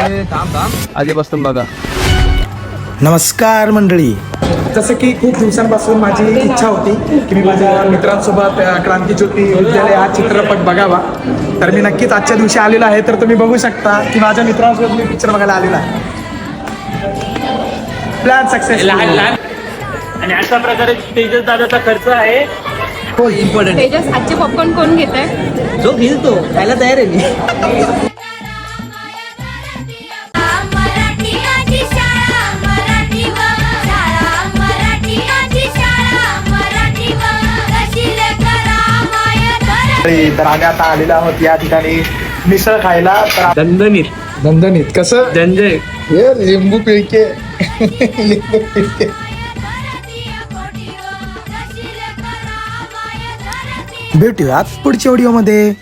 आधीपासून बघा. नमस्कार मंडळी. जसं की खूप दिवसांपासून माझी इच्छा होती की मी माझ्या मित्रांसोबत क्रांतीज्योती विद्यालय हा चित्रपट बघावा, तर मी नक्कीच आजच्या दिवशी आलेलो आहे. तर तुम्ही बघू शकता की माझ्या मित्रांसोबत मी पिक्चर बघायला आलेला आहे. Plan success. आणि अशा प्रकारे तेजस दादाचा खर्च आहे. हो इम्पॉर्टंट. तेजस आजचे पॉपकॉर्न कोण घेत आहे? जो घेईल तो खायला तयार आहे मी. तर आम्ही आता आलेलो आहोत या ठिकाणी मिसळ खायला. तर दणदणीत दणदणीत कसं जंजय लिंबू पिळके लिंबू पिळके. भेटूयात पुढच्या व्हिडिओमध्ये.